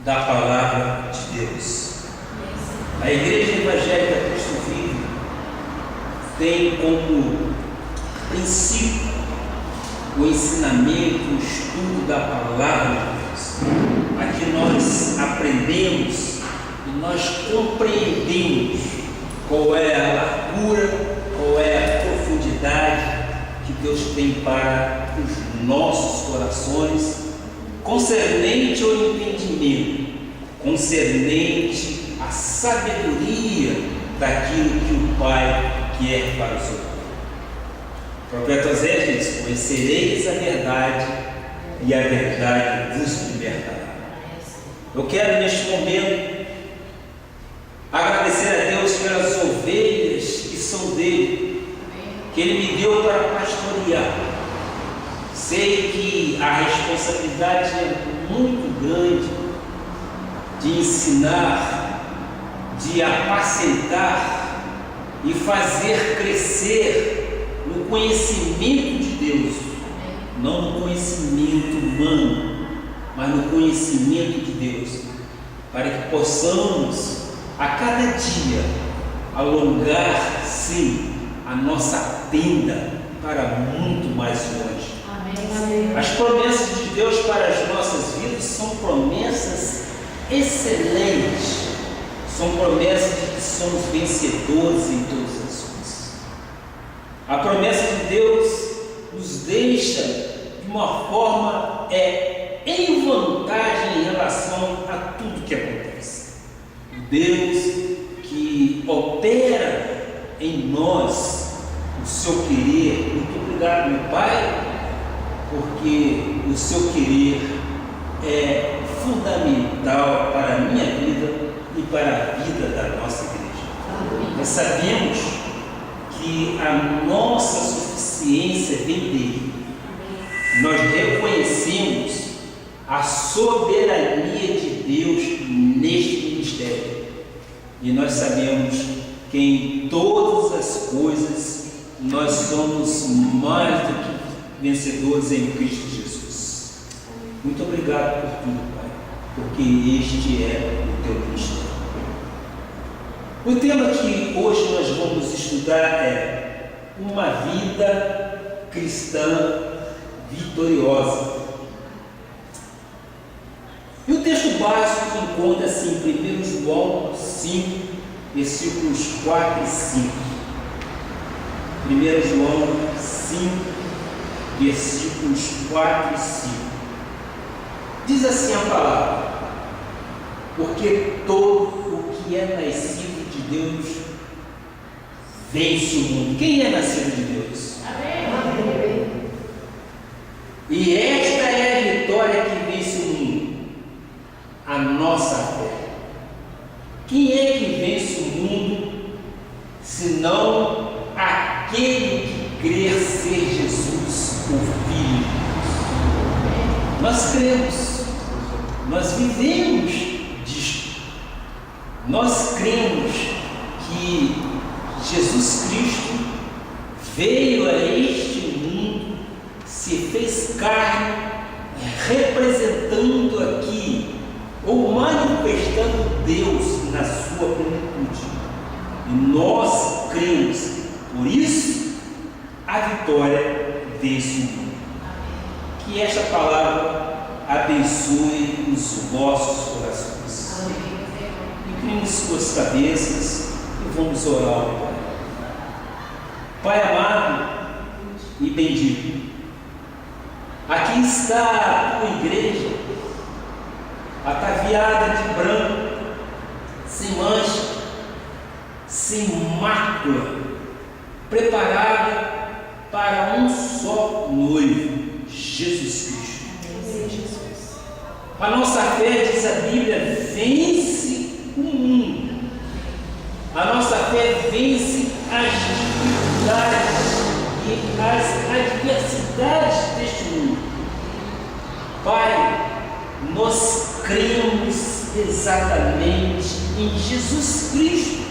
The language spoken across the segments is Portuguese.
da palavra de Deus. A Igreja Evangélica Cristo Vive tem como princípio o ensinamento, o estudo da palavra de Deus. Aqui nós aprendemos e nós compreendemos qual é a largura, qual é a profundidade que Deus tem para os nossos corações, concernente ao entendimento, concernente à sabedoria daquilo que o Pai quer para os outros. O profeta Osés diz: conhecereis a verdade e a verdade vos libertará. Eu quero neste momento agradecer a Deus pelas ovelhas que são dele, que ele me deu para pastorear. Sei que a responsabilidade é muito grande de ensinar, de apacentar e fazer crescer no conhecimento de Deus, não no conhecimento humano, mas no conhecimento de Deus, para que possamos a cada dia alongar, sim, a nossa tenda para muito mais longe. Amém. As promessas de Deus para as nossas vidas são promessas excelentes, são promessas de que somos vencedores em todas as coisas. A promessa de Deus nos deixa de uma forma em vantagem em relação a tudo que acontece. Deus que opera em nós o seu querer. Muito obrigado, meu Pai, porque o seu querer é fundamental para a minha vida e para a vida da nossa igreja. Nós sabemos que a nossa suficiência vem dele. Nós reconhecemos a soberania de Deus neste ministério. E nós sabemos que em todas as coisas nós somos mais do que vencedores em Cristo Jesus. Muito obrigado por tudo, Pai, porque este é o teu ministério. O tema que hoje nós vamos estudar é uma vida cristã vitoriosa. E o texto básico encontra-se em 1 João 5, versículos 4 e 5. 1 João 5, versículos 4 e 5. Diz assim a palavra: porque todo o que é nascido de Deus vence o mundo. Quem é nascido de Deus? Amém. E esta é a vitória que vence o mundo, a nossa fé. Quem é que vence o mundo, senão aquele que crer ser Jesus, o Filho de Deus? Nós cremos, nós vivemos disto. Nós cremos que Jesus Cristo veio a este mundo, se fez carne, representando aqui ou manifestando Deus na sua plenitude. E nós cremos, por isso a vitória vence o mundo. Que esta palavra abençoe os vossos corações. Incline suas cabeças e vamos orar ao Pai. Pai amado e bendito, aqui está a tua igreja, ataviada de branco, sem mancha, sem mácula, preparada para um só noivo, Jesus Cristo. A nossa fé, diz a Bíblia, vence o mundo. A nossa fé vence as dificuldades e as adversidades deste mundo. Pai, nós cremos exatamente em Jesus Cristo,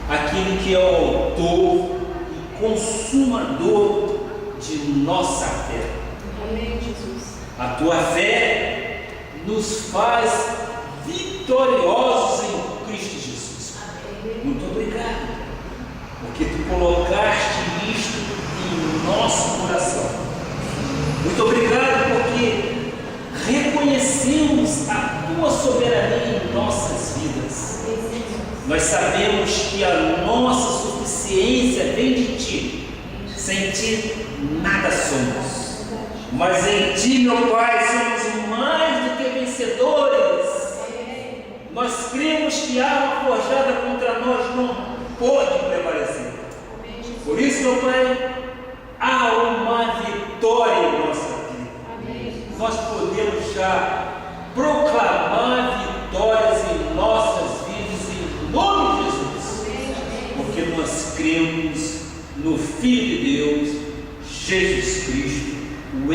aquele que é o autor e consumador de nossa fé. Amém, Jesus. A tua fé nos faz vitoriosos em Cristo Jesus. Muito obrigado, porque tu colocaste isto em nosso coração. Muito obrigado, porque reconhecemos a tua soberania em nossas vidas. Nós sabemos que a nossa suficiência vem de ti. Sem ti nada somos, mas em ti, meu Pai, somos mais do que vencedores. Nós cremos que a arma forjada contra nós não pode prevalecer. Por isso, meu Pai, há uma vitória em nossa vida. Nós podemos já proclamar vitórias em nossas vidas em nome de Jesus, porque nós cremos no Filho de Deus, Jesus Cristo, o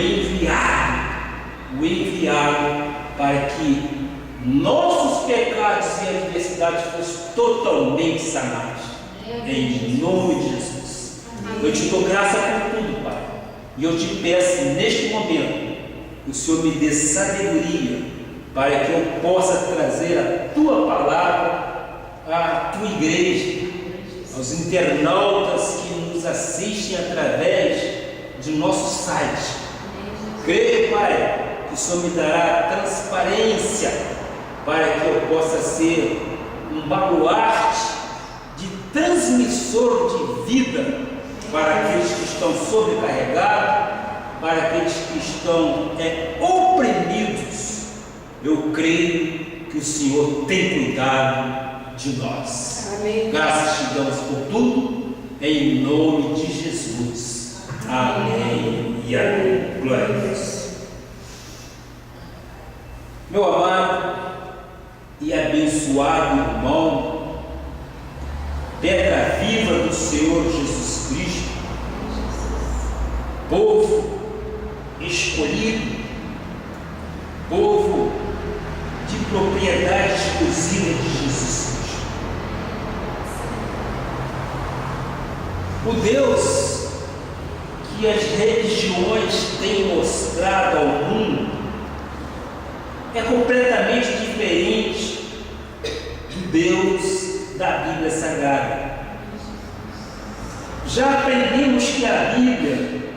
enviado para que nossos pecados e adversidades fossem totalmente sanados, em nome de Jesus. Eu te dou graça por tudo, Pai, e eu te peço neste momento que o Senhor me dê sabedoria para que eu possa trazer a tua palavra à tua igreja, aos internautas que nos assistem através de nosso site. Creio, Pai, que o Senhor me dará transparência para que eu possa ser um baluarte de transmissor de vida para aqueles que estão sobrecarregados, para aqueles que estão oprimidos. Eu creio que o Senhor tem cuidado de nós. Amém. Graças te damos por tudo, em nome de Jesus. Amém e amém. Glória a Deus. Meu amado e abençoado irmão, pedra viva do Senhor Jesus Cristo, povo escolhido, povo de propriedade exclusiva de Jesus Cristo. O Deus que as religiões têm mostrado ao mundo é completamente diferente do Deus da Bíblia Sagrada. Já aprendemos que a Bíblia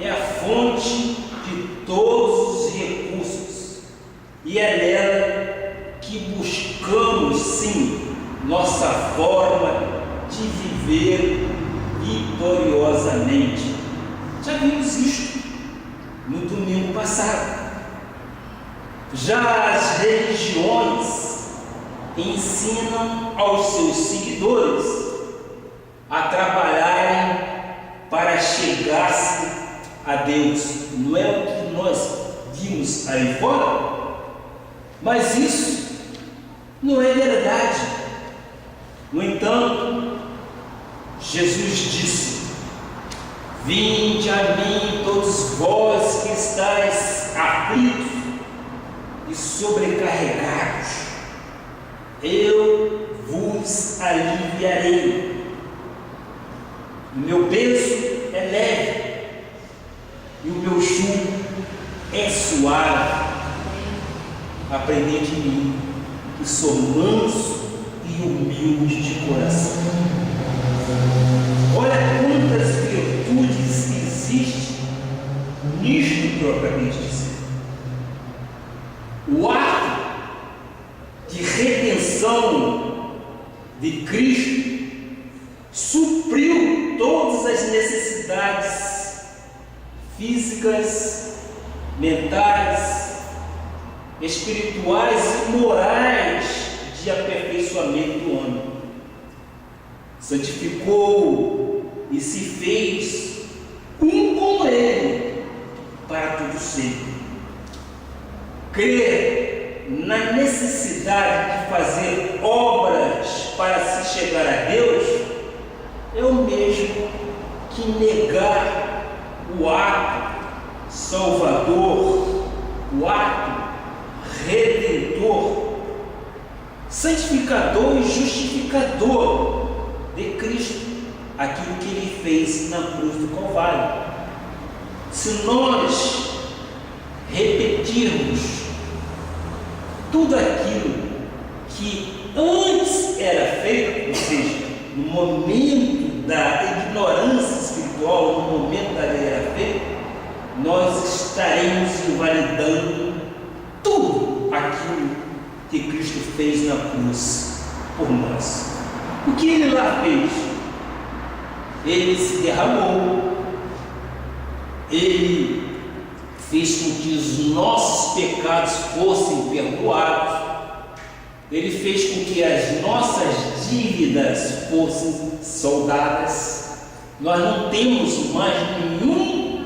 é a fonte de todos os recursos e é nela que buscamos, sim, nossa forma de viver vitoriosamente. Já vimos isto no domingo passado. Já as religiões ensinam aos seus seguidores a trabalharem para chegar-se a Deus. Não é o que nós vimos aí fora? Mas isso não é verdade. No entanto, Jesus disse: vinde a mim todos vós que estáis aflitos e sobrecarregados, eu vos aliviarei. O meu peso é leve e o meu jugo é suave. Aprendei de mim, que sou manso e humilde de coração. Olha quantas virtudes existem nisto que eu acabei de dizer. O ato de redenção de Cristo supriu todas as necessidades físicas, mentais, espirituais e morais de aperfeiçoamento do homem. Santificou e se fez um com Ele para tudo sempre. Crer na necessidade de fazer obras para se chegar a Deus é o mesmo que negar o ato salvador, o ato redentor, santificador e justificador de Cristo, aquilo que Ele fez na cruz do Calvário. Se nós repetirmos tudo aquilo que antes era feito, ou seja, no momento da ignorância espiritual, no momento da lei era feito, nós estaremos invalidando tudo aquilo que Cristo fez na cruz por nós. O que Ele lá fez? Ele se derramou, Ele fez com que os nossos pecados fossem perdoados, Ele fez com que as nossas dívidas fossem soldadas. Nós não temos mais nenhum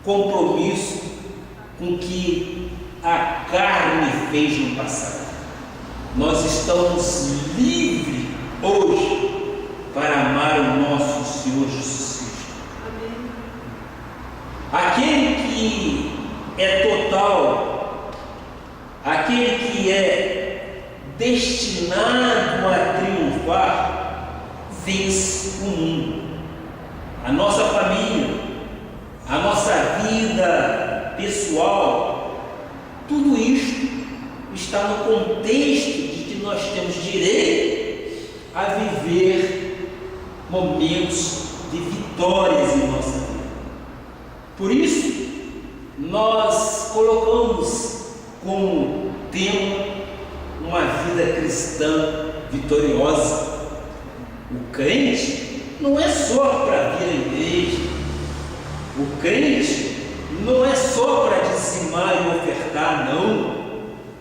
compromisso com o que a carne fez no passado. Nós estamos livres hoje para amar o nosso Senhor Jesus Cristo. Amém. Aquele que é total, aquele que é destinado a triunfar, vence o mundo. A nossa família, a nossa vida pessoal, tudo isto está no contexto de que nós temos direito a viver momentos de vitórias em nossa vida. Por isso, nós colocamos como tema uma vida cristã vitoriosa. O crente não é só para vir à igreja, o crente não é só para dizimar e ofertar, não.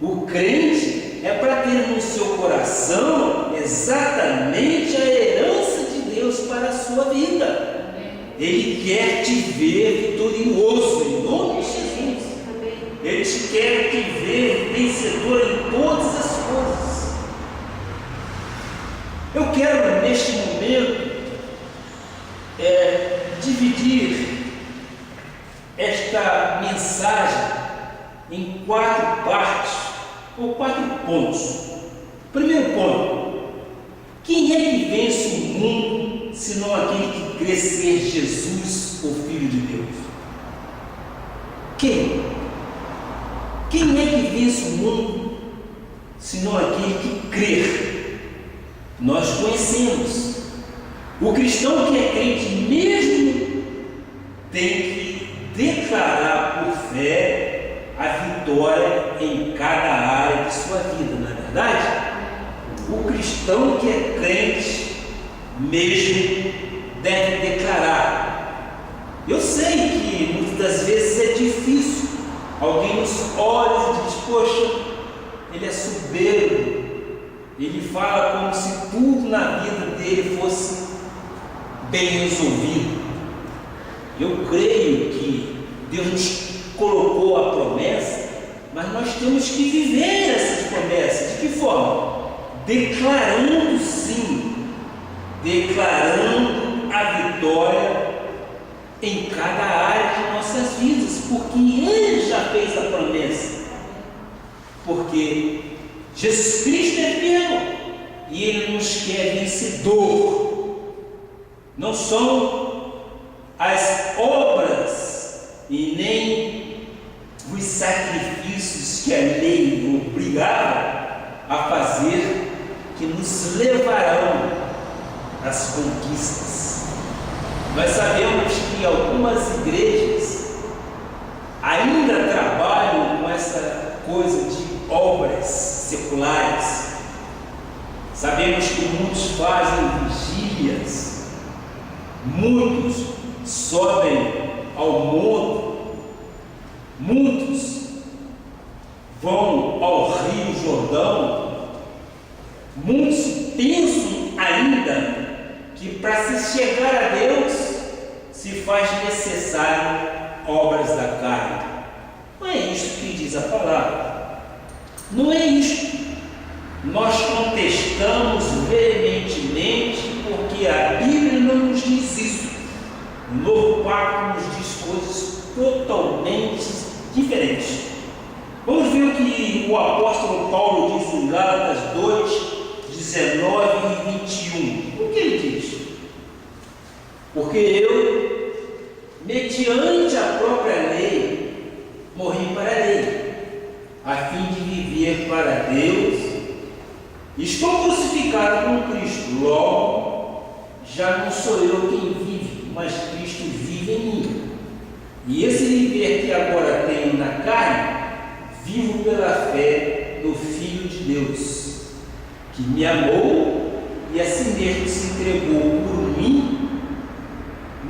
O crente é para ter no seu coração exatamente a herança de Deus para a sua vida. Ele quer te ver vitorioso em nome de Jesus. Ele quer te ver vencedor em todas as coisas. Eu quero neste momento dividir esta mensagem em 4 partes ou 4 pontos. Primeiro ponto: quem é que vence o mundo senão aquele que crê ser Jesus, o Filho de Deus? Quem é que vence o mundo senão aquele que crê? Nós conhecemos. O cristão que é crente mesmo tem que declarar por fé a vitória em cada área de sua vida, não é verdade? O cristão que é crente mesmo deve declarar. Eu sei que muitas das vezes é difícil. Alguém nos olha e diz: poxa, ele é soberbo, ele fala como se tudo na vida dele fosse bem resolvido. Eu creio que Deus nos colocou a promessa, mas nós temos que viver essas promessas. De que forma? Declarando sim, declarando a vitória em cada área de nossas vidas, porque Ele já fez a promessa. Porque Jesus Cristo é fiel e Ele nos quer vencedor. Não são as obras e nem os sacrifícios que a lei obrigava a fazer que nos levarão às conquistas. Nós sabemos que algumas igrejas ainda trabalham com essa coisa de obras seculares. Sabemos que muitos fazem vigílias, muitos sobem ao monte, muitos vão ao Rio Jordão, muitos pensam ainda que para se chegar a Deus se faz necessário obras da carne. Não é isso que diz a palavra. Não é isso. Nós contestamos veementemente porque a Bíblia não nos diz isso. O Novo Pacto nos diz coisas totalmente diferentes. Vamos ver o que o apóstolo Paulo diz em Gálatas 2, 19 e 21. O que ele diz? Porque eu, mediante a própria lei, morri para a lei, a fim de viver para Deus. Estou crucificado com Cristo, logo, já não sou eu quem vive, mas Cristo vive em mim. E esse viver que agora tenho na carne, vivo pela fé do Filho de Deus, que me amou e a si mesmo se entregou por mim.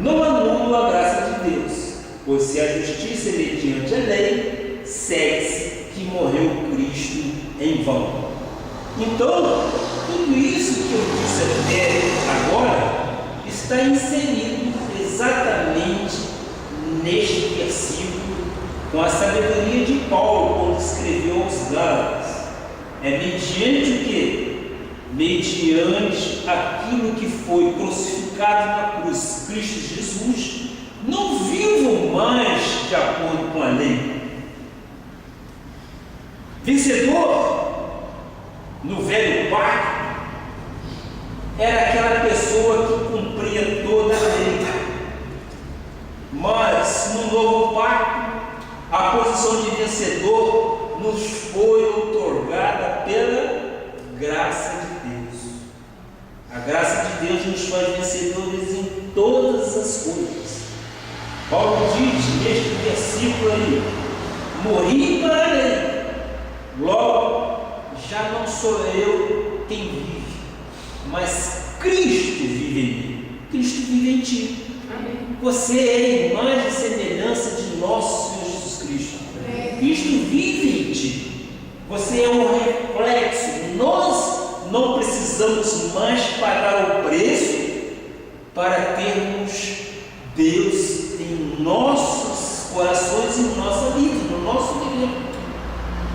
Não anulo a graça de Deus, pois se a justiça é mediante a lei, segue-se que morreu Cristo em vão. Então, tudo isso que eu disse até agora está inserido exatamente neste versículo, com a sabedoria de Paulo quando escreveu aos Gálatas. É mediante o quê? Mediante aquilo que foi crucificado na cruz, Cristo Jesus, não vivo mais de acordo com a lei. Vencedor no velho pacto era aquela pessoa que cumpria toda a lei, mas no novo pacto a posição de vencedor nos foi outorgada pela graça de Deus. A graça de Deus nos faz vencedores em todas as coisas. Paulo diz neste versículo aí: morri para a lei, logo já não sou eu quem vive, mas Cristo vive em mim. Cristo vive em ti. Amém. Você é a imagem e semelhança de nosso Senhor Jesus Cristo. Amém. Cristo vive em ti. Você é um reflexo. Nós não precisamos mais pagar o preço para termos Deus em nossos corações e em nossa vida, no nosso viver.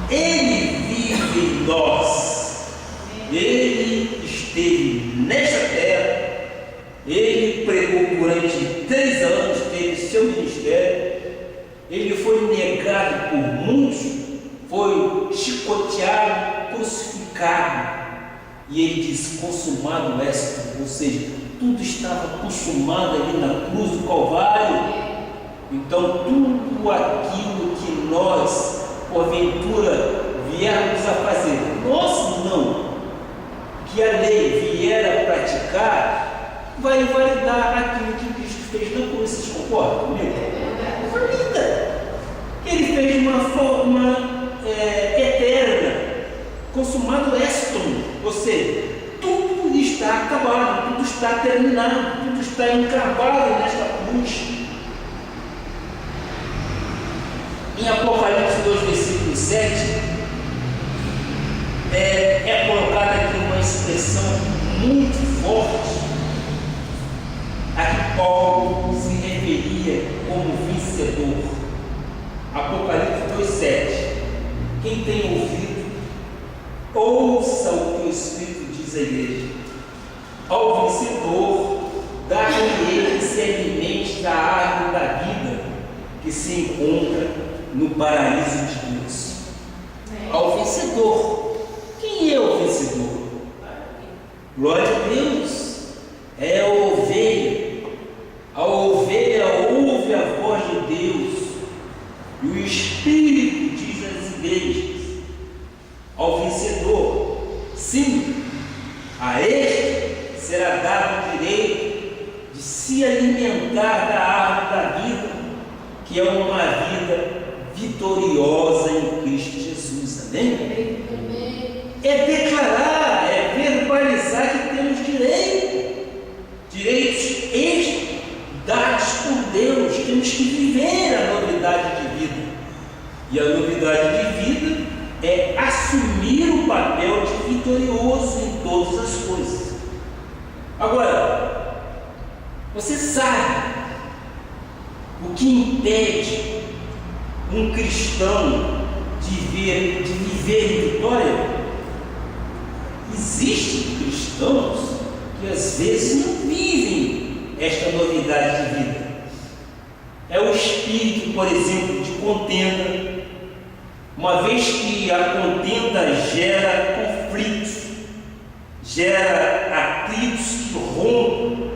Ele vive em nós. Ele esteve nesta terra. Ele pregou durante 3 anos, teve seu ministério. Ele foi negado por muitos, foi chicoteado, crucificado. E ele disse: consumado és, ou seja, tudo estava consumado ali na cruz do Calvário. Então tudo aquilo que nós porventura viermos a fazer, nós não, que a lei vier a praticar, vai invalidar aquilo que Cristo fez na cruz. Vocês concordam comigo? Valida. Ele fez de uma forma eterna, consumado estum, ou seja, tudo está acabado, tudo está terminado, tudo está encravado nesta cruz. Em Apocalipse 2, versículo 7, é colocada aqui uma expressão muito forte a que Paulo se referia como vencedor. Apocalipse 2, 7. Quem tem ouvido, ouça o que o Espírito diz à igreja. Ao vencedor, dar-lhe semente da árvore da vida, que se encontra no paraíso de Deus. Ao vencedor. Quem é o vencedor? Glória a Deus. É a ovelha. A ovelha ouve a voz de Deus e o Espírito diz às igrejas: ao vencedor, sim, a este será dado o direito de se alimentar da árvore da vida, que é uma vida vitoriosa em Cristo Jesus. Amém? É declarar, é verbalizar que temos direitos dados por Deus. Temos que viver a novidade de vida, e a novidade de vida é assumir o papel de vitorioso em todas as coisas. Agora, você sabe o que impede um cristão de viver em vitória? Existem cristãos que às vezes não vivem esta novidade de vida. É o espírito, por exemplo, de contenda, uma vez que a contenda gera conflitos, gera atritos que rompem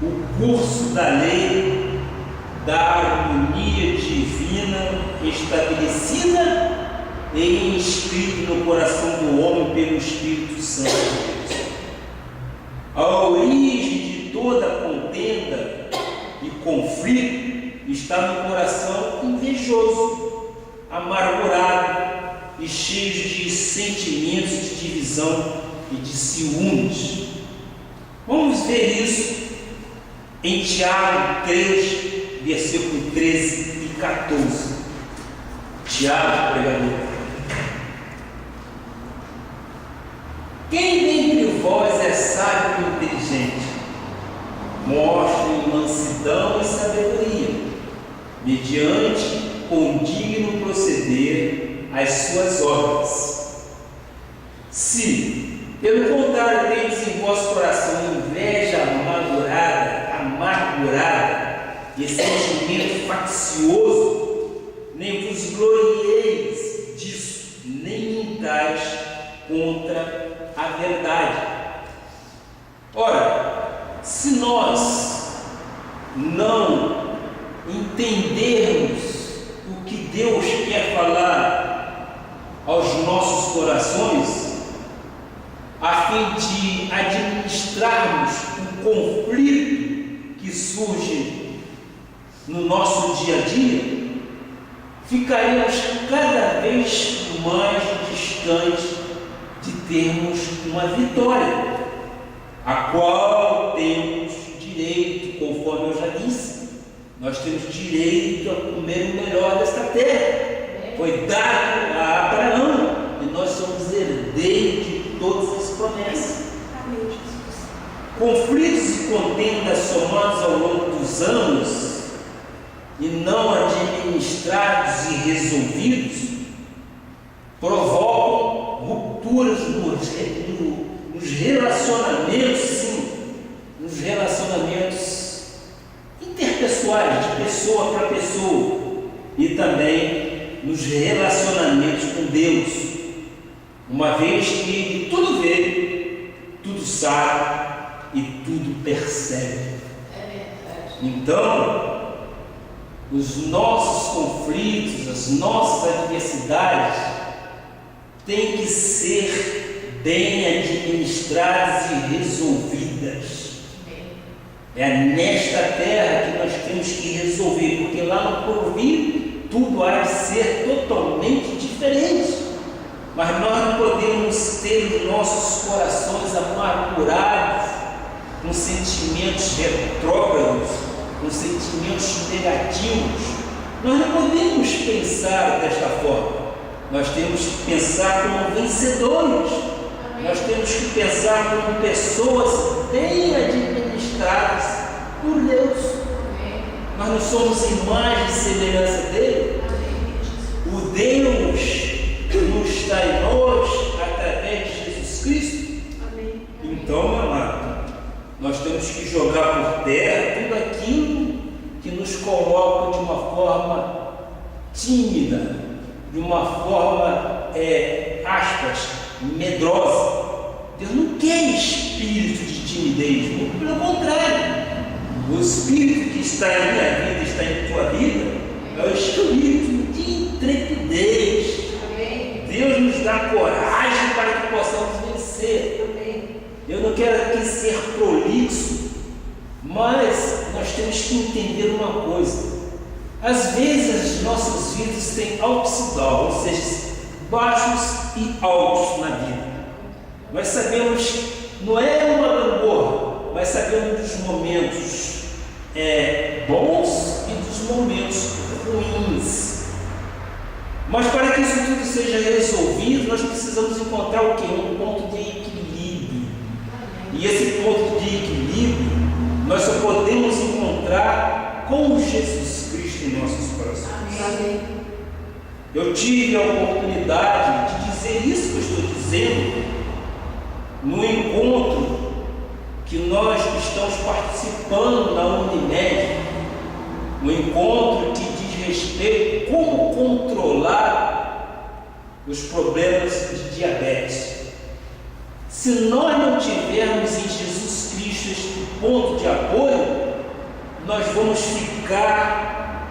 o curso da lei, da harmonia divina estabelecida e inscrito no coração do homem pelo Espírito Santo de Deus. A origem de toda contenda e conflito está no coração invejoso, amargurado e cheio de sentimentos de divisão e de ciúmes. Vamos ver isso em Tiago 3, versículo 13 e 14. Tiago, pregador. Quem dentre vós é sábio e inteligente, mostre mansidão e sabedoria, mediante condigno proceder às suas obras. Se, pelo contrário, tendes em vosso coração inveja amargurada e sentimento faccioso, nem vos glorieis disso, nem mintais contra a verdade. Ora, se nós não entendermos o que Deus quer falar aos nossos corações, a fim de administrarmos o conflito que surge no nosso dia a dia, ficaremos cada vez mais distantes de termos uma vitória, a qual temos direito, conforme eu já disse. Nós temos direito a comer o melhor desta terra. Foi dado a Abraão e nós somos herdeiros de todas as promessas. Conflitos e contendas somados ao longo dos anos e não administrados e resolvidos provocam rupturas nos relacionamentos, sim, nos relacionamentos interpessoais, de pessoa para pessoa, e também nos relacionamentos com Deus, uma vez que Ele tudo vê, tudo sabe e tudo percebe. Então, os nossos conflitos, as nossas adversidades têm que ser bem administradas e resolvidas. É nesta terra que nós temos que resolver, porque lá no porvir tudo há de ser totalmente diferente. Mas nós não podemos ter os nossos corações amargurados, com sentimentos retrógrados, com sentimentos negativos. Nós não podemos pensar desta forma. Nós temos que pensar como vencedores. Nós temos que pensar como pessoas bem administradas por Deus. Nós não somos imagem e semelhança dele. O Deus que nos está em nós através de Jesus Cristo. Então, meu amado, nós temos que jogar por terra tudo aquilo que nos coloca de uma forma tímida, de uma forma, aspas, medrosa. Deus não quer espírito de timidez, muito pelo contrário. O espírito que está em minha vida, está em tua vida, é o espírito de intrepidez. Deus nos dá coragem para que possamos vencer. Eu não quero aqui ser prolixo, mas nós temos que entender uma coisa. Às vezes as nossas vidas têm altos e downs, ou seja, baixos e altos na vida. Nós sabemos, não é uma gangorra, mas sabemos dos momentos bons e dos momentos ruins. Mas para que isso tudo seja resolvido, nós precisamos encontrar o quê? Um ponto de equilíbrio. E esse ponto de equilíbrio nós só podemos encontrar com Jesus Cristo em nossos corações. Amém. Eu tive a oportunidade de dizer isso que eu estou dizendo no encontro que nós estamos participando na Unimed, um encontro que diz respeito a como controlar os problemas de diabetes. Se nós não tivermos em Jesus Cristo este ponto de apoio, nós vamos ficar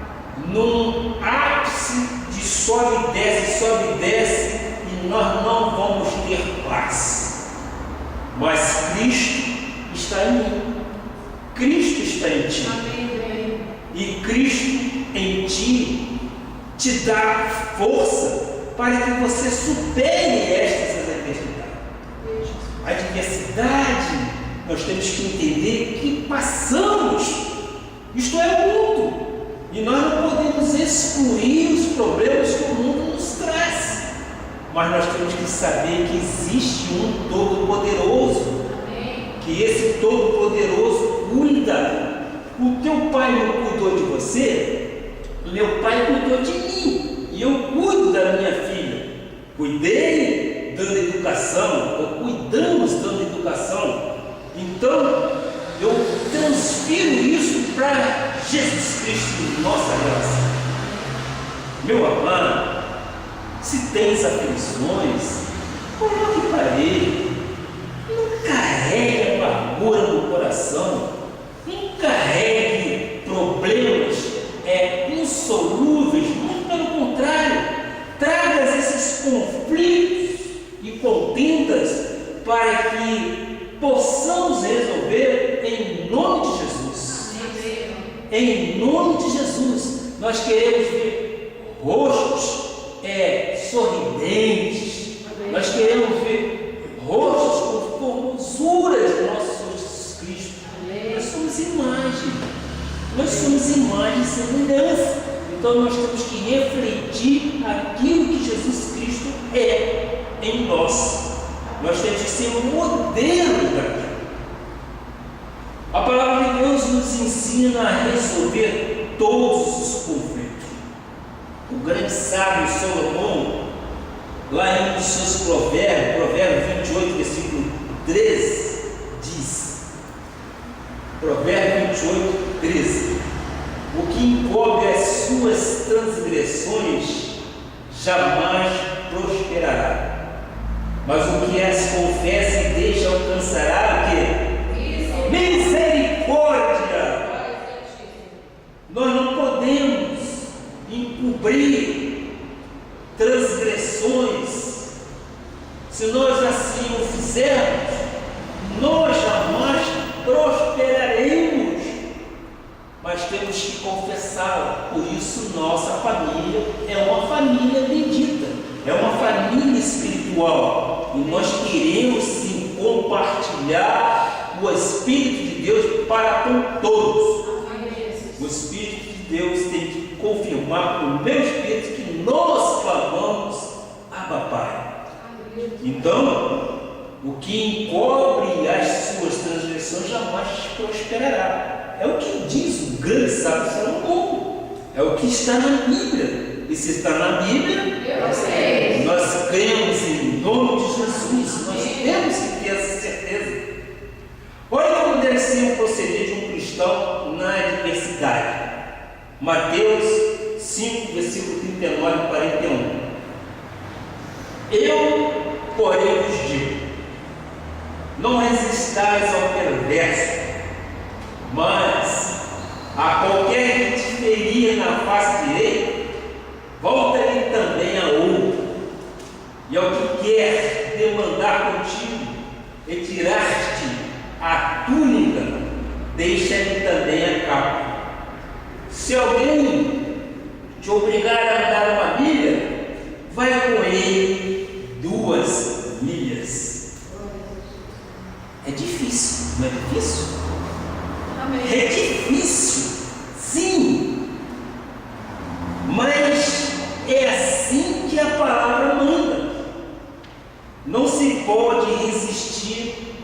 num ápice de sobe e desce, e nós não vamos ter paz. Mas Cristo está em mim, Cristo está em ti. Amém. E Cristo em ti te dá força para que você supere estas adversidades. A adversidade, nós temos que entender que passamos. Isto é o mundo. E nós não podemos excluir os problemas que o mundo nos traz. Mas nós temos que saber que existe um Todo-Poderoso. Que esse Todo-Poderoso cuida. O teu pai não cuidou de você, o meu pai cuidou de mim. E eu cuido da minha filha. Cuidei dando educação, ou cuidamos dando educação. Então, eu transfiro isso para Jesus Cristo, nossa graça. Meu amado, se tens aflições, coloque para Ele. Não carregue amargura no coração. Não carregue problemas insolúveis. Muito pelo contrário, traga esses conflitos e contendas para que possamos resolver em nome de Jesus. Em nome de Jesus. Nós queremos ver rostos sorridentes. Nós queremos ver rostos com formosura de nosso Senhor Jesus Cristo. Nós somos imagem. Nós somos imagem e semelhança. Então nós temos que refletir aquilo que Jesus Cristo é em nós. Nós temos que ser um modelo daquilo. A palavra de Deus nos ensina a resolver todos os conflitos. O grande sábio Salomão, lá em um dos seus Provérbios 28, versículo 13, diz: Provérbio 28, 13: o que encobre as suas transgressões jamais prosperará, mas o que as confessa e deixa alcançará o quê? Misericórdia. Nós não podemos encobrir transgressões. Se nós assim o fizermos, nós jamais prosperaremos. Mas temos que confessá-la. Por isso nossa família é uma família bendita, é uma família espiritual, e nós queremos sim compartilhar o Espírito de Deus para com todos. O Espírito de Deus tem que confirmar com o meu Espírito que nós clamamos Abba Pai. Então, o que encobre as suas transgressões jamais prosperará. É o que diz o grande sábio Salomão. É o que está na Bíblia. E se está na Bíblia, nós cremos em nome de Jesus. Nós temos que ter essa certeza. Olha como deve ser o proceder de um cristão na adversidade. Mateus 5, versículo 39 e 41. Eu, porém, vos digo: não resistais ao perverso, mas a qualquer que te ferir na face direita, volta-lhe também a outra. E ao que quer demandar contigo e tirar-te a túnica, deixa-lhe também a capa. Se alguém te obrigar a andar uma milha, vai com ele 2 milhas. É difícil, não é difícil? Amém. É difícil, sim, mas é assim que a palavra manda. Não se pode resistir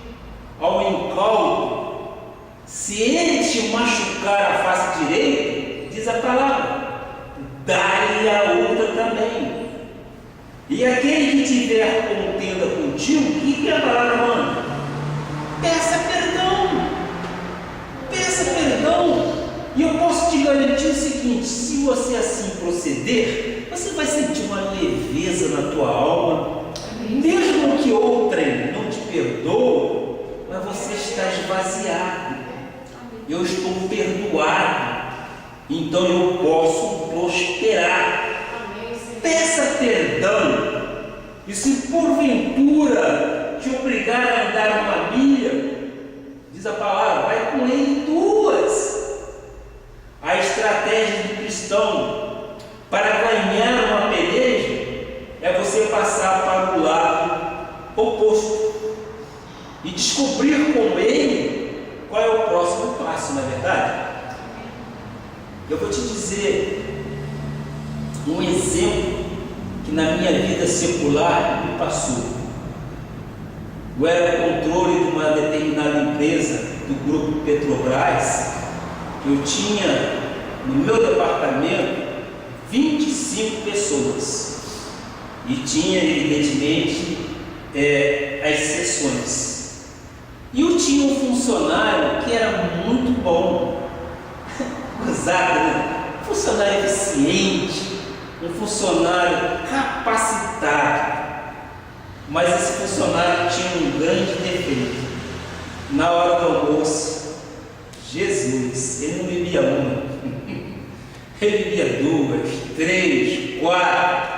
ao incauto. Se ele te machucar a face direita, diz a palavra, dá-lhe a outra também. E aquele que tiver contenda contigo, o que a palavra manda? Peça perdão. Peça perdão. E eu posso te garantir o seguinte: se você assim proceder, você vai sentir uma leveza na tua alma. Mesmo que outrem não te perdoe, mas você está esvaziado. Eu estou perdoado, então eu posso prosperar. peça perdão. E se porventura te obrigar a andar uma milha, diz a palavra, vai com ele 2. A estratégia do cristão para ganhar uma peleja é você passar para o lado oposto e descobrir com ele qual é o próximo passo, não é verdade? Eu vou te dizer um exemplo que na minha vida secular me passou. Eu era controle de uma determinada empresa do grupo Petrobras. Eu tinha no meu departamento 25 pessoas e tinha evidentemente as seções. E eu tinha um funcionário que era muito bom, usado, né? Um funcionário eficiente, um funcionário capacitado. Mas esse funcionário tinha um grande defeito. Na hora do almoço, Jesus, ele não bebia uma, ele bebia 2, 3, 4.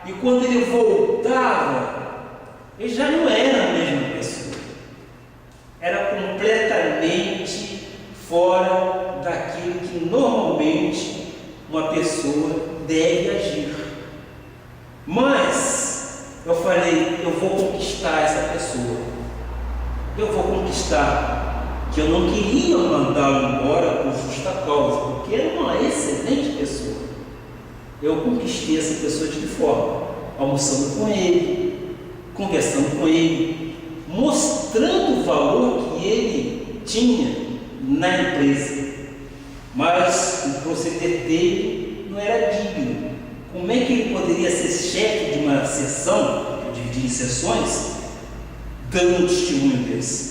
E quando ele voltava, ele já não era a mesma pessoa. Era completamente fora daquilo que normalmente uma pessoa deve agir. Mas eu falei, eu vou conquistar essa pessoa. Eu vou conquistar. Que eu não queria mandá-lo embora por justa causa, porque era uma excelente pessoa. Eu conquistei essa pessoa de que forma? Almoçando com ele, conversando com ele, mostrando o valor que ele tinha na empresa. Mas o proceder dele não era digno. Como é que ele poderia ser chefe de uma seção, eu dividi em seções, dando um testemunho desse?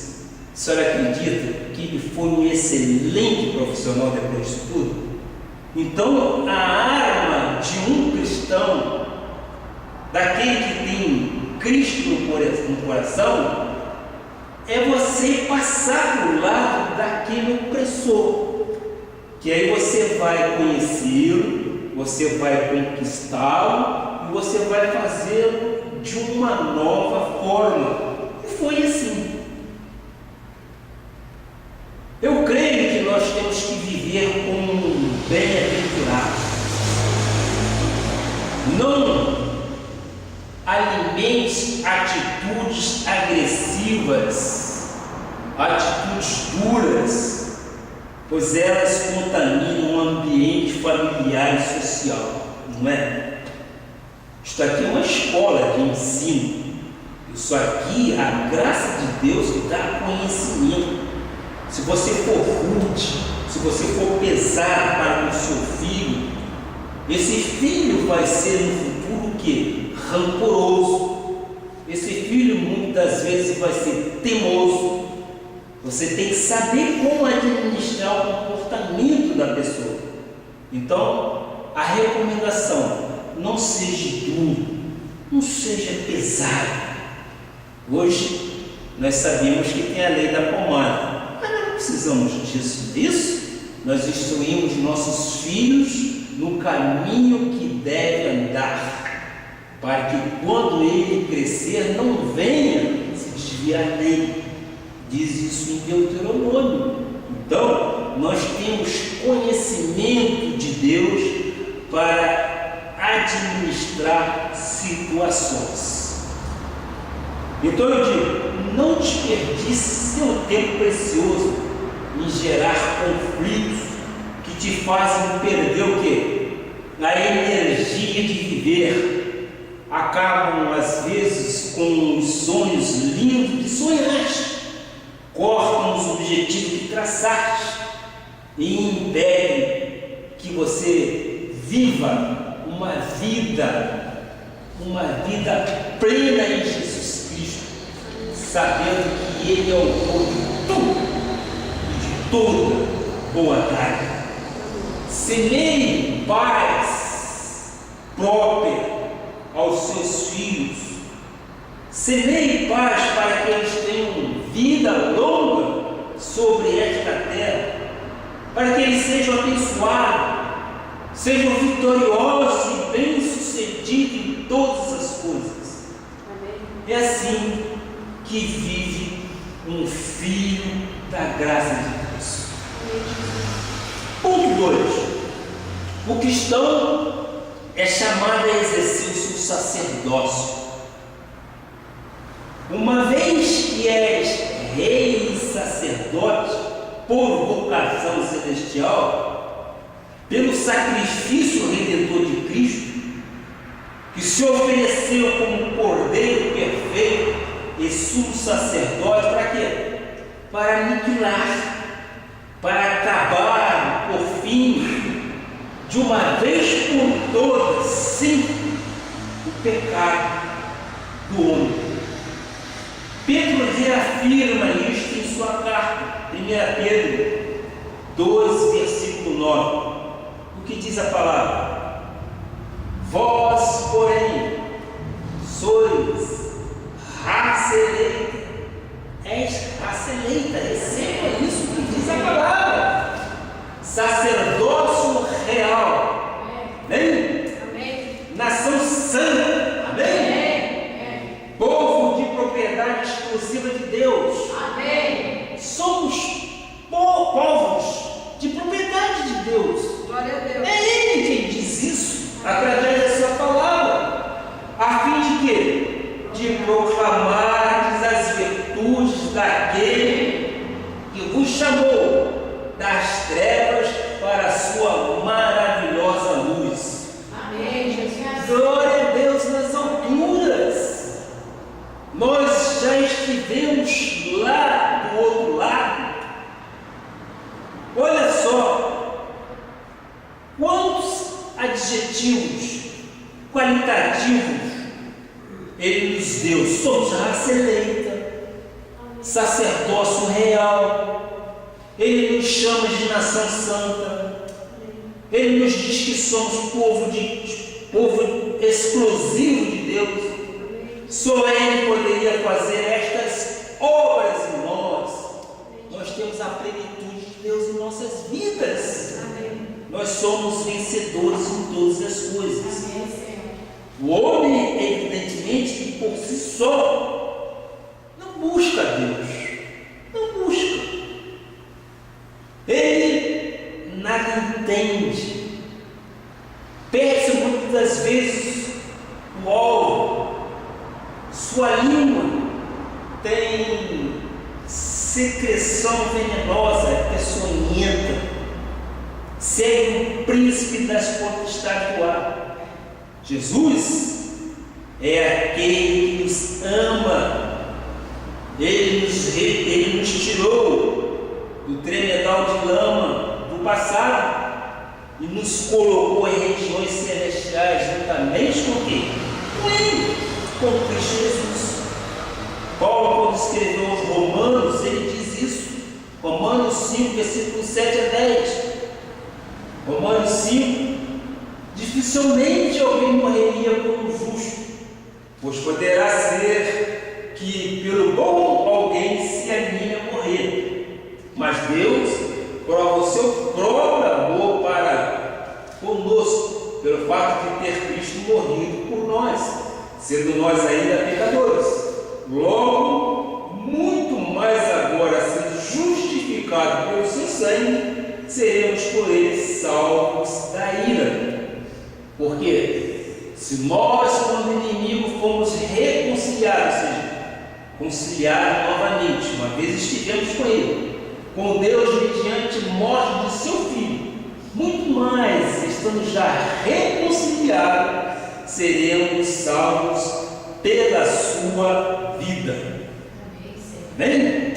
A senhora acredita que ele foi um excelente profissional depois disso tudo? Então, a arma de um cristão, daquele que tem Cristo no coração, é você passar para o lado daquele opressor, que aí você vai conhecê-lo, você vai conquistá-lo e você vai fazê-lo de uma nova forma. E foi assim. Eu creio que nós temos que viver como um bem-aventurado. Não alimente atitudes agressivas, atitudes duras, pois elas contaminam o ambiente familiar e social, não é? Isto aqui é uma escola de ensino. Isso aqui, a graça de Deus que dá conhecimento. Se você for rude, se você for pesar para o seu filho, esse filho vai ser no futuro o quê? Rancoroso. Esse filho muitas vezes vai ser teimoso. Você tem que saber como administrar o comportamento da pessoa. Então, a recomendação, não seja duro, não seja pesado. Hoje, nós sabemos que tem a lei da pomada. Mas nós não precisamos disso. Nós instruímos nossos filhos no caminho que deve andar, para que quando ele crescer não venha se desviar dele. Diz isso em Deuteronômio. Então, nós temos conhecimento de Deus para administrar situações. Então eu digo, não desperdice seu tempo precioso em gerar conflitos que te fazem perder o quê? A energia de viver. Acabam às vezes com os sonhos lindos que sonhaste, cortam os objetivos que traçaste e impedem que você viva uma vida plena em Jesus Cristo, sabendo que Ele é o autor de tudo e de toda boa dádiva. Semeie paz própria aos seus filhos, semeie paz para que eles tenham vida longa sobre esta terra, para que eles sejam abençoados, sejam vitoriosos e bem-sucedidos sucedido em todas as coisas. É assim que vive um filho da graça de Deus. Ponto 2. O cristão é chamado a exercer o seu sacerdócio. Uma vez que és rei e sacerdote por vocação celestial, pelo sacrifício redentor de Cristo, que se ofereceu como cordeiro perfeito e sumo sacerdote, para quê? Para aniquilar, para acabar, por fim, de uma vez por todas, sim, o pecado do homem. Pedro reafirma isto em sua carta, 1 Pedro 2, versículo 9. O que diz a palavra? Vós, porém, sois raça eleita. És raça eleita, receba isso que diz a palavra. Sacerdócio real. Amém? Amém. Nação santa. Amém? Povo de propriedade exclusiva de Deus. Amém. Somos povos de propriedade de Deus. Glória a Deus. É Ele quem diz isso, através da sua palavra, a fim de quê? De proclamar as virtudes daquele que vos chamou das trevas para a sua maravilhosa luz. Amém, Jesus. Glória a Deus nas alturas. Nós já estivemos lá do outro lado. Olha só, quantos adjetivos qualitativos Ele nos deu. Somos raça eleita, sacerdócio real. Ele nos chama de nação santa. Ele nos diz que somos povo exclusivo de Deus. Só Ele poderia fazer estas obras em nós. Nós temos a plenitude de Deus em nossas vidas. Amém. Nós somos vencedores em todas as coisas. Amém. O homem, evidentemente, que por si só não busca Deus. Não busca. Ele nada entende. Perde muitas vezes o alvo. Sua língua tem secreção venenosa, é peçonhenta. Segue o príncipe das potestades do ar. Jesus é aquele que nos ama. Ele nos tirou do tremedal de lama do passado e nos colocou em regiões celestiais juntamente com quem? Com Ele. Com Cristo Jesus. Paulo, quando escreveu aos Romanos, ele diz isso. Romanos 5, versículos 7 a 10. Romanos 5. Dificilmente alguém morreria por um justo, pois poderá ser que pelo bom alguém se anime a morrer. Mas Deus prova o seu próprio amor para conosco, pelo fato de ter Cristo morrido por nós, sendo nós ainda pecadores. Logo, muito mais agora, sendo justificados pelo seu sangue, seremos por ele salvos da ira. Porque se nós, quando inimigo, fomos reconciliados, ou seja, conciliados novamente, uma vez estivemos com ele, com Deus mediante morte de seu Filho, muito mais, estando já reconciliados, seremos salvos pela sua vida. Amém?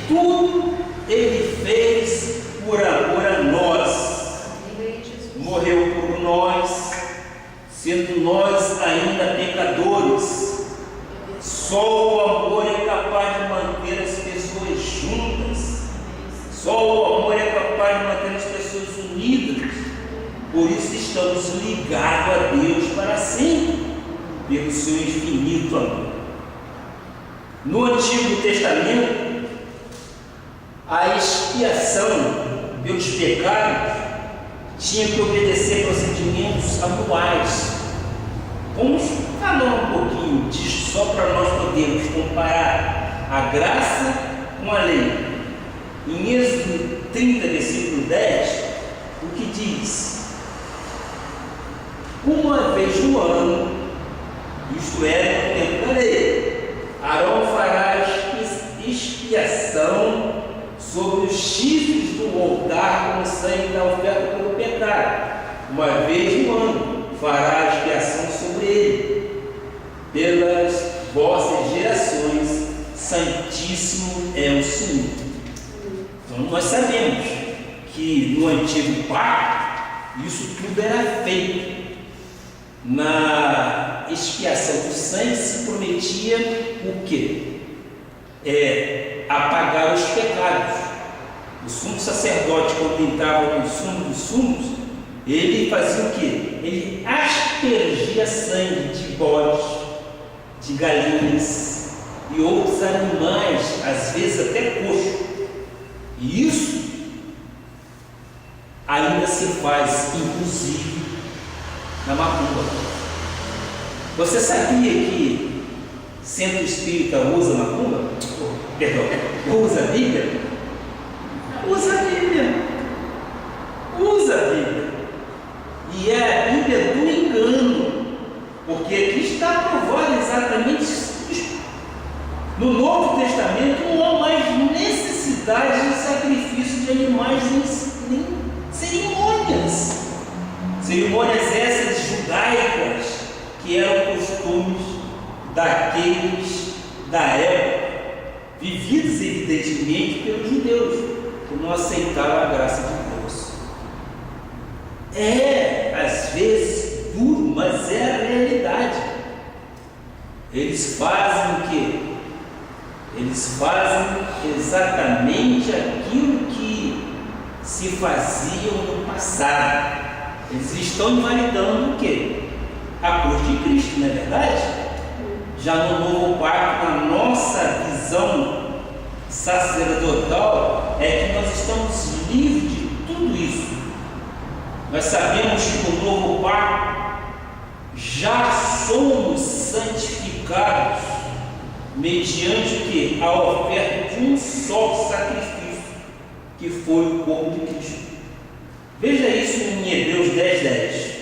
Tudo Ele fez por amor a nós. Morreu por nós, sendo nós ainda pecadores. Só o amor é capaz de manter as pessoas juntas. Só o amor é capaz de manter as pessoas unidas. Por isso estamos ligados a Deus para sempre, pelo seu infinito amor. No Antigo Testamento, a expiação pelos pecados tinha que obedecer procedimentos anuais, Vamos falar um pouquinho disso, só para nós podermos comparar a graça com a lei. Em Êxodo 30, versículo 10, o que diz? Uma vez no ano, isto é, no tempo da lei, Arão fará expiação sobre os chifres do altar com o sangue da oferta pelo pecado. Uma vez no ano fará expiação sobre ele, pelas vossas gerações, santíssimo é o Senhor. Então nós sabemos que no antigo pacto isso tudo era feito. Na expiação do sangue se prometia o quê? Apagar os pecados. O sumo sacerdote, quando entrava no sumo dos sumos, ele fazia o quê? Ele aspergia sangue de bodes, de galinhas e outros animais, às vezes até coxo. E isso ainda se faz, inclusive, na macumba. Você sabia que centro espírita usa macumba? Perdão, usa a Bíblia? Usa a Bíblia. Usa a Bíblia. E é a Bíblia do engano, porque aqui está provado exatamente isso. No Novo Testamento não há mais necessidade de sacrifício de animais nem cerimônias. Cerimônias essas judaicas que eram costumes daqueles da época, vividos evidentemente pelos judeus, que não aceitaram a graça de Deus. Às vezes duro, mas é a realidade. Eles fazem o quê? Eles fazem exatamente aquilo que se faziam no passado. Eles estão invalidando o quê? A cruz de Cristo, não é verdade? Já no novo pacto, na nossa visão sacerdotal, é que nós estamos livres de tudo isso. Nós sabemos que no novo pacto já somos santificados mediante o que? A oferta de um só sacrifício, que foi o corpo de Cristo. Veja isso em Hebreus 10:10.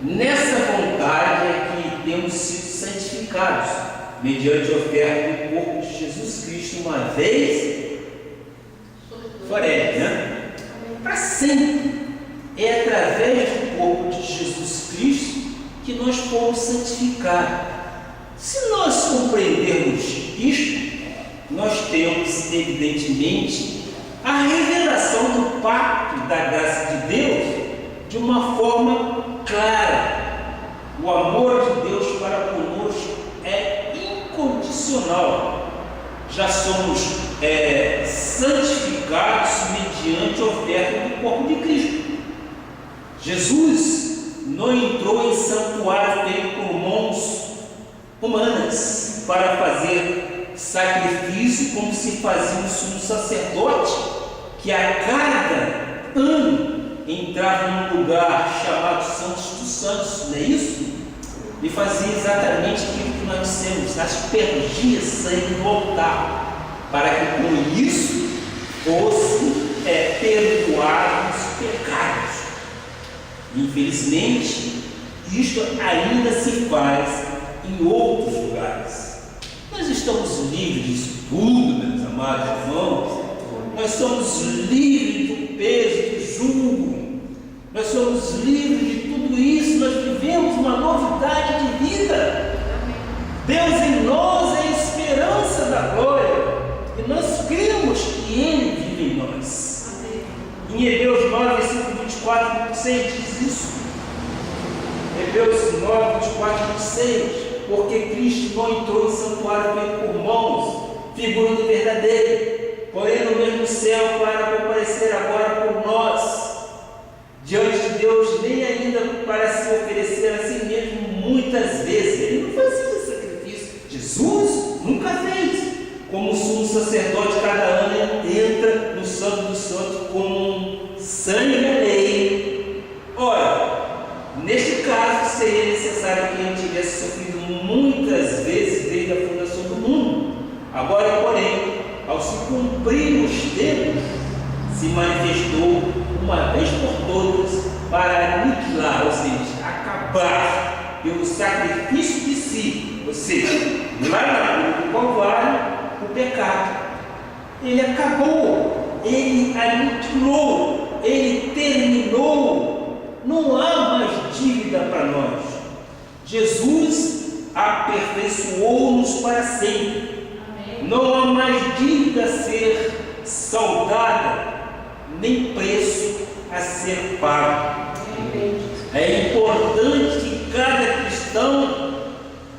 Nessa vontade é que temos sido santificados, mediante a oferta do corpo de Jesus Cristo, uma vez forever, né? Para sempre. É através do corpo de Jesus Cristo que nós podemos santificar. Se nós compreendermos isto, nós temos, evidentemente, a revelação do pacto da graça de Deus de uma forma clara. O amor de Deus para conosco é incondicional. Já somos santificados mediante a oferta do corpo de Cristo. Jesus não entrou em santuário feito por mãos humanas para fazer sacrifício como se fazia um sumo sacerdote, que a cada ano entrava num lugar chamado Santos dos Santos, não é isso? E fazia exatamente aquilo que nós dissemos, aspergia sangue no altar, para que com isso fosse perdoados os pecados. Infelizmente, isto ainda se faz em outros lugares. Nós estamos livres disso tudo, meus amados irmãos. Nós somos livres do peso do jugo. Nós somos livres de tudo isso. Nós vivemos uma novidade de vida. Deus em nós é a esperança da glória. E nós cremos que Ele vive em nós. Em Hebreus 9, versículo 24 e 26 diz isso. Hebreus 9, 24 e 26. Porque Cristo não entrou em santuário feito por mãos, figura do verdadeiro, porém no mesmo céu para comparecer agora por nós. Diante de Deus, nem ainda para se oferecer a si mesmo muitas vezes. Ele não fazia sacrifício. Jesus nunca fez. Como sumo sacerdote, cada ano entra no Santo dos Santos como um sangue alheio. Ora, neste caso, Agora, porém, ao se cumprir os tempos, se manifestou uma vez por todas para aniquilar, ou seja, acabar pelo sacrifício de si, ou seja, lá na cruz do Calvário, o pecado. Ele acabou, ele aniquilou, ele terminou, não há mais dívida para nós. Jesus aperfeiçoou-nos para sempre. Amém. Não há mais dívida a ser saldada, nem preço a ser pago. Amém. É importante que cada cristão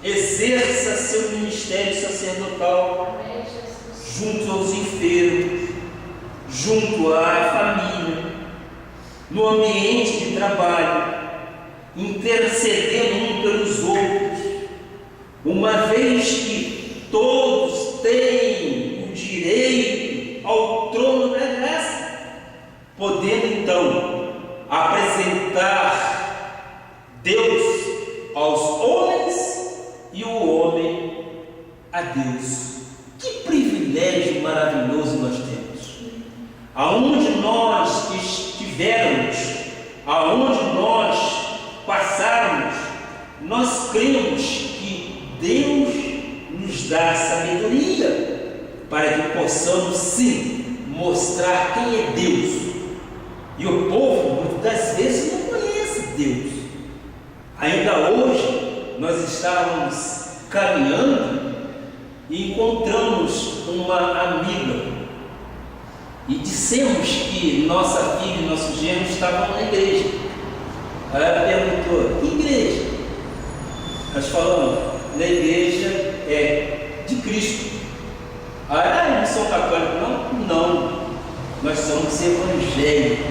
exerça seu ministério sacerdotal. Amém. Junto aos enfermos, junto à família, no ambiente de trabalho, intercedendo um pelos outros, uma vez que todos têm o direito ao trono da graça, podendo então apresentar Deus aos homens e o homem a Deus. Que privilégio maravilhoso nós temos! Aonde nós estivermos, aonde nós passarmos, nós cremos que Deus nos dá sabedoria para que possamos sim mostrar quem é Deus. E o povo muitas vezes não conhece Deus. Ainda hoje nós estávamos caminhando e encontramos uma amiga e dissemos que nossa filha e nosso genro estavam na igreja. Aí ela perguntou: que igreja? Nós falamos: na igreja de Cristo. Aí, não são católicos? Não, não, nós somos evangélicos.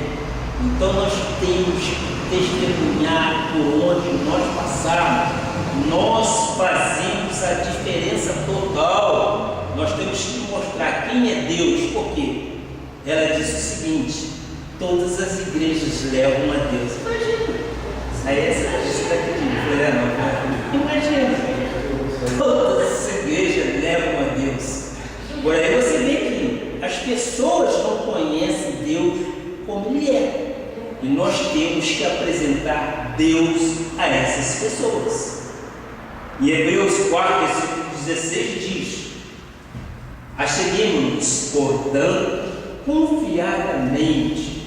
Então nós temos que testemunhar por onde nós passarmos. Nós fazemos a diferença total. Nós temos que mostrar quem é Deus. Por quê? Ela disse o seguinte: todas as igrejas levam a Deus. Imagina. Aí essa daqui não. Imagina. Todas as igrejas levam a Deus. Agora aí você vê que as pessoas não conhecem Deus como Ele é. E nós temos que apresentar Deus a essas pessoas. Em Hebreus 4, versículo 16 diz: acheguemo-nos, portanto, confiadamente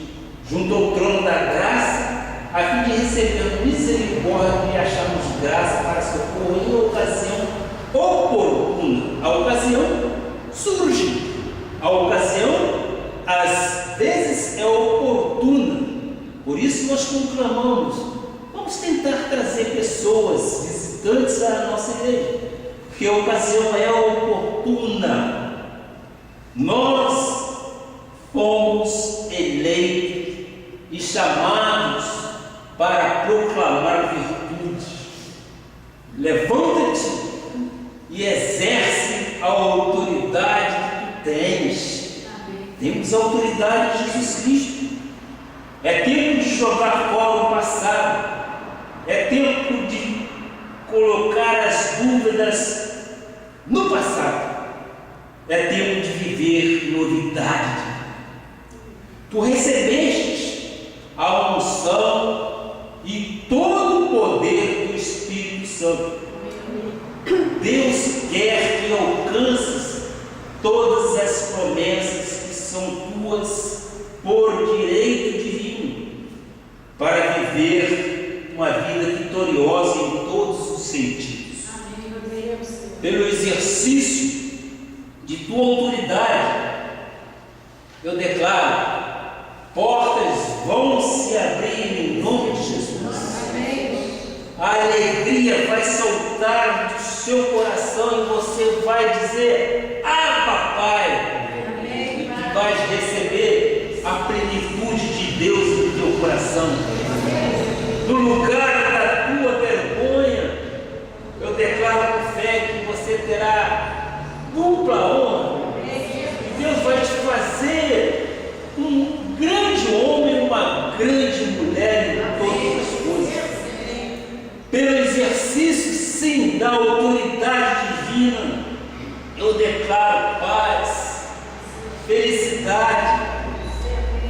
junto ao trono da graça, a fim de receber misericórdia e acharmos graça para socorro em ocasião oportuna. A ocasião surge, a ocasião às vezes é oportuna. Por isso nós conclamamos: vamos tentar trazer pessoas, visitantes à nossa igreja, porque a ocasião é oportuna. Nós fomos eleitos e chamados para proclamar virtude. Levanta-te e exerce a autoridade que tu tens. Temos a autoridade de Jesus Cristo. É tempo de jogar fora o passado. É tempo de colocar as dúvidas no passado. É tempo de viver novidade. Tu recebeste a unção e todo o poder do Espírito Santo. Deus quer que alcances todas as promessas que são tuas por direito divino, para viver uma vida vitoriosa em todos os sentidos. Pelo exercício de tua autoridade, eu declaro: portas vão se abrir em nome de Jesus. A alegria vai saltar do seu coração e você vai dizer: ah, papai! E vais receber a plenitude de Deus no teu coração. No lugar da tua vergonha, eu declaro com fé que você terá dupla honra. E Deus vai te fazer um grande homem, uma grande mulher em todas as coisas. Pelo exercício, sim, da autoridade divina, Eu declaro paz, felicidade,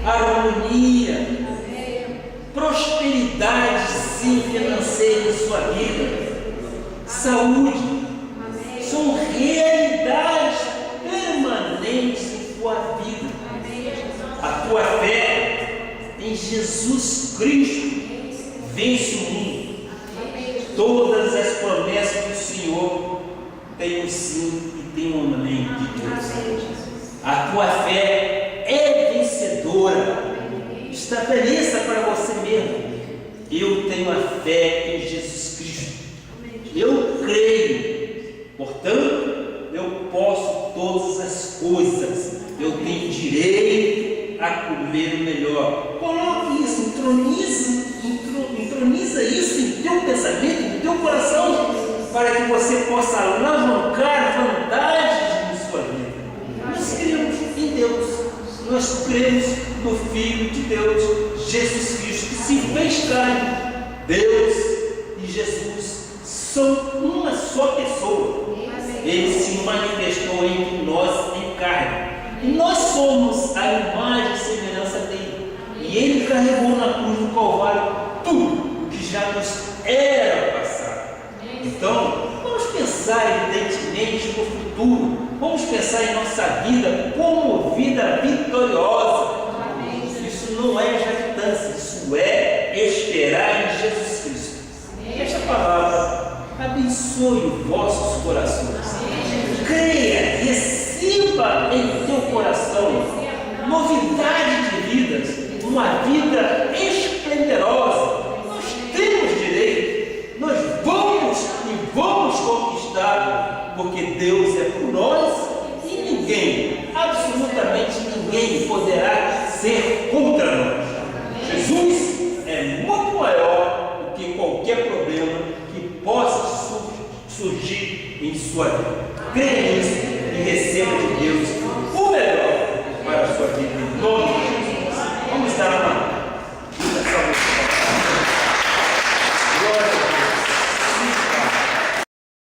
harmonia, prosperidade, sim, financeira em sua vida, saúde, são realidades permanentes em sua vida. A tua fé em Jesus Cristo vence o mundo. Todas as promessas do Senhor têm um sim e tem um amém de Deus. A tua fé é vencedora. Estabeleça para você mesmo: eu tenho a fé em Jesus Cristo. Eu creio, portanto, eu posso todas as coisas. Eu tenho direito a comer o melhor. Coloque isso, entroniza isso em teu pensamento, em teu coração, para que você possa alavancar vantagens em sua vida. Nós cremos em Deus, nós cremos no Filho de Deus, Jesus Cristo, que se fez carne. Deus e Jesus são uma só pessoa. Ele se manifestou entre nós em carne. E nós somos a imagem e semelhança dele. E ele carregou na cruz do Calvário tudo que já nos era passado. Então, vamos pensar evidentemente no futuro. Vamos pensar em nossa vida como vida vitoriosa. Isso não é jactância, isso é esperar em Jesus Cristo. Esta palavra abençoe os vossos corações. Creia, receba em teu coração novidade de vidas, uma vida esplendorosa. Nós temos direito, nós vamos e vamos conquistar, porque Deus é por nós e ninguém, absolutamente ninguém, poderá ser contra nós. Jesus é muito maior do que qualquer problema que possa surgir em sua vida. Creia nisso e receba de Deus o melhor para a sua vida.